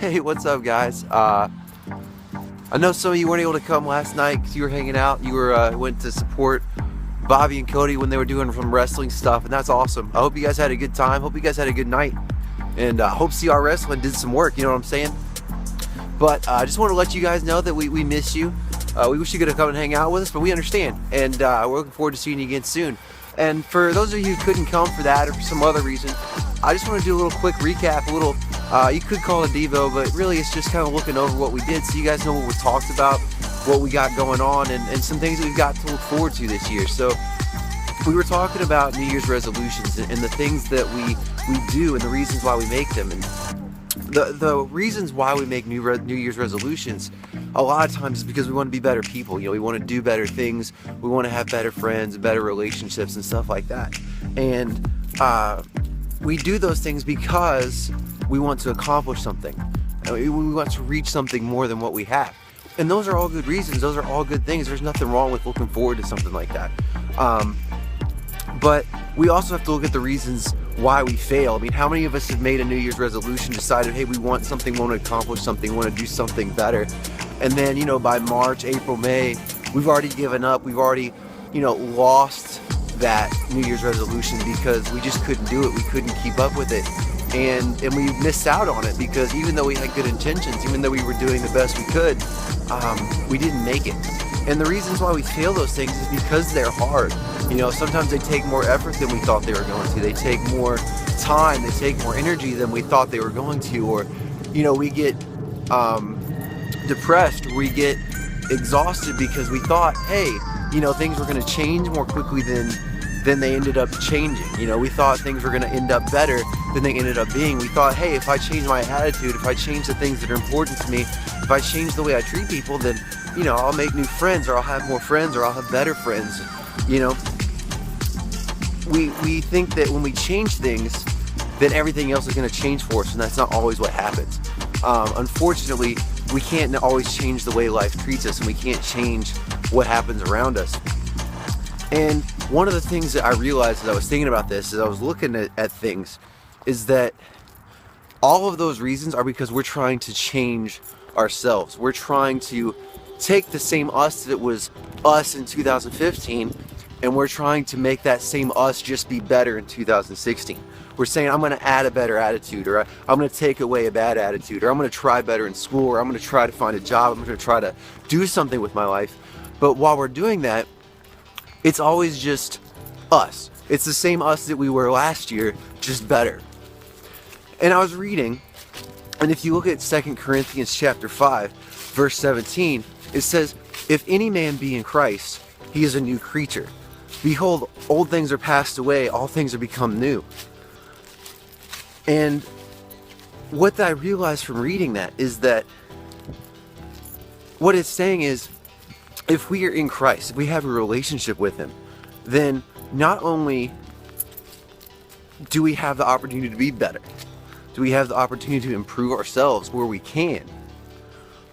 Hey, what's up, guys? I know some of you weren't able to come last night because you were hanging out. You were went to support Bobby and Cody when they were doing some wrestling stuff, and that's awesome. I hope you guys had a good time. Hope you guys had a good night, and hope CR Wrestling did some work. You know what I'm saying? But I just want to let you guys know that we miss you. We wish you could have come and hang out with us, but we understand, and we're looking forward to seeing you again soon. And for those of you who couldn't come for that or for some other reason, I just want to do a little quick recap, you could call it a Devo, but really it's just kind of looking over what we did so you guys know what we talked about, what we got going on, and some things that we've got to look forward to this year. So we were talking about New Year's resolutions and the things that we do and the reasons why we make them. And the reasons why we make New Year's resolutions a lot of times is because we want to be better people. You know, we want to do better things. We want to have better friends and better relationships and stuff like that. And we do those things because we want to accomplish something. We want to reach something more than what we have. And those are all good reasons. Those are all good things. There's nothing wrong with looking forward to something like that. But we also have to look at the reasons why we fail. I mean, how many of us have made a New Year's resolution, decided, hey, we want something, we want to accomplish something, we want to do something better. And then, by March, April, May, we've already given up. We've already, lost that New Year's resolution because we just couldn't do it. We couldn't keep up with it. And we missed out on it because even though we had good intentions, even though we were doing the best we could, we didn't make it. And the reasons why we fail those things is because they're hard. Sometimes they take more effort than we thought they were going to. They take more time, they take more energy than we thought they were going to. Or, we get depressed, we get exhausted because we thought, hey, things were going to change more quickly than they ended up changing. We thought things were going to end up better than they ended up being. We thought, hey, if I change my attitude, if I change the things that are important to me, if I change the way I treat people, then, I'll make new friends, or I'll have more friends, or I'll have better friends. We think that when we change things, then everything else is going to change for us, and that's not always what happens. Unfortunately, we can't always change the way life treats us, and we can't change what happens around us. And one of the things that I realized as I was thinking about this, as I was looking at things, is that all of those reasons are because we're trying to change ourselves. We're trying to take the same us that was us in 2015, and we're trying to make that same us just be better in 2016. We're saying, I'm going to add a better attitude, or I'm going to take away a bad attitude, or I'm going to try better in school, or I'm going to try to find a job, I'm going to try to do something with my life. But while we're doing that, it's always just us. It's the same us that we were last year, just better. And I was reading, and if you look at 2 Corinthians chapter 5, verse 17, it says, if any man be in Christ, he is a new creature. Behold, old things are passed away, all things are become new. And what I realized from reading that is that what it's saying is, if we are in Christ, if we have a relationship with Him, then not only do we have the opportunity to be better, do we have the opportunity to improve ourselves where we can,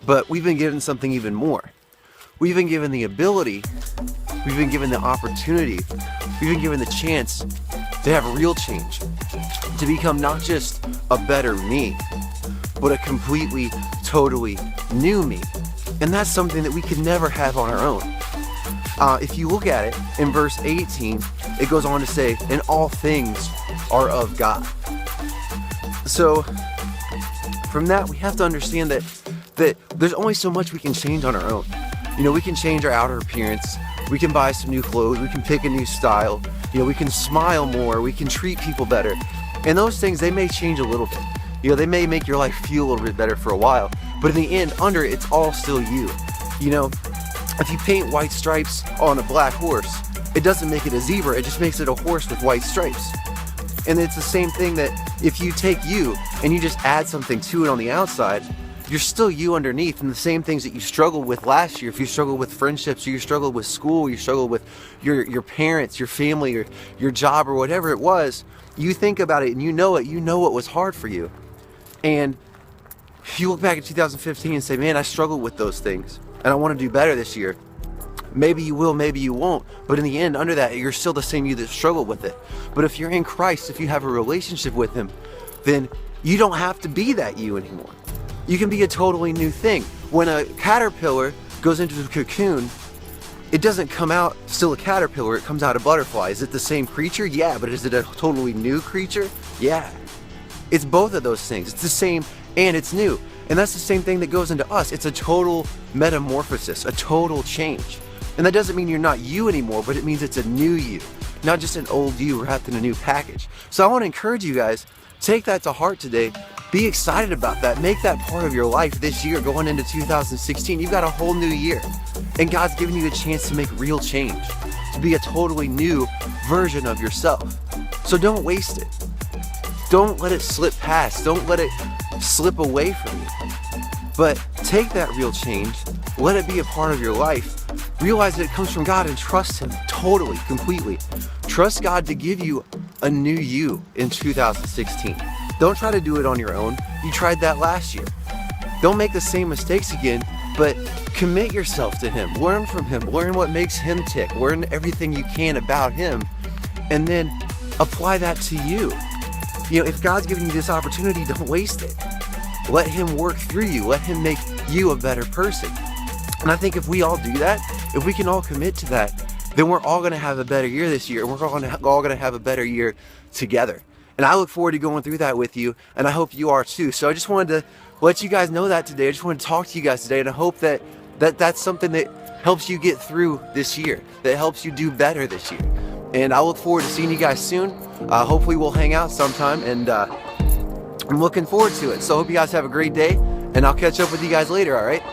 but we've been given something even more. We've been given the ability, we've been given the opportunity, we've been given the chance to have a real change, to become not just a better me, but a completely, totally new me. And that's something that we could never have on our own. If you look at it in verse 18, it goes on to say, and all things are of God. So from that, we have to understand that there's only so much we can change on our own. We can change our outer appearance, we can buy some new clothes, we can pick a new style, we can smile more, we can treat people better. And those things, they may change a little bit. They may make your life feel a little bit better for a while, but in the end, under it, it's all still you. If you paint white stripes on a black horse, it doesn't make it a zebra, it just makes it a horse with white stripes. And it's the same thing that if you take you and you just add something to it on the outside, you're still you underneath, and the same things that you struggled with last year, if you struggled with friendships, or you struggled with school, you struggled with your parents, your family, or your job, or whatever it was, you think about it and you know what was hard for you. And if you look back at 2015 and say, man, I struggled with those things and I want to do better this year. Maybe you will, maybe you won't. But in the end, under that, you're still the same you that struggled with it. But if you're in Christ, if you have a relationship with Him, then you don't have to be that you anymore. You can be a totally new thing. When a caterpillar goes into the cocoon, it doesn't come out still a caterpillar, it comes out a butterfly. Is it the same creature? Yeah, but is it a totally new creature? Yeah. It's both of those things. It's the same and it's new. And that's the same thing that goes into us. It's a total metamorphosis, a total change. And that doesn't mean you're not you anymore, but it means it's a new you, not just an old you wrapped in a new package. So I want to encourage you guys, take that to heart today. Be excited about that. Make that part of your life this year going into 2016. You've got a whole new year. And God's giving you a chance to make real change, to be a totally new version of yourself. So don't waste it. Don't let it slip past. Don't let it slip away from you. But take that real change, let it be a part of your life. Realize that it comes from God and trust Him totally, completely. Trust God to give you a new you in 2016. Don't try to do it on your own. You tried that last year. Don't make the same mistakes again, but commit yourself to Him. Learn from Him. Learn what makes Him tick. Learn everything you can about Him, and then apply that to you. You know, if God's giving you this opportunity, don't waste it. Let Him work through you. Let Him make you a better person. And I think if we all do that, if we can all commit to that, then we're all going to have a better year this year. And we're all going to have a better year together. And I look forward to going through that with you. And I hope you are too. So I just wanted to let you guys know that today. I just wanted to talk to you guys today. And I hope that that's something that helps you get through this year, that helps you do better this year. And I look forward to seeing you guys soon. Hopefully we'll hang out sometime. And I'm looking forward to it. So I hope you guys have a great day. And I'll catch up with you guys later, all right?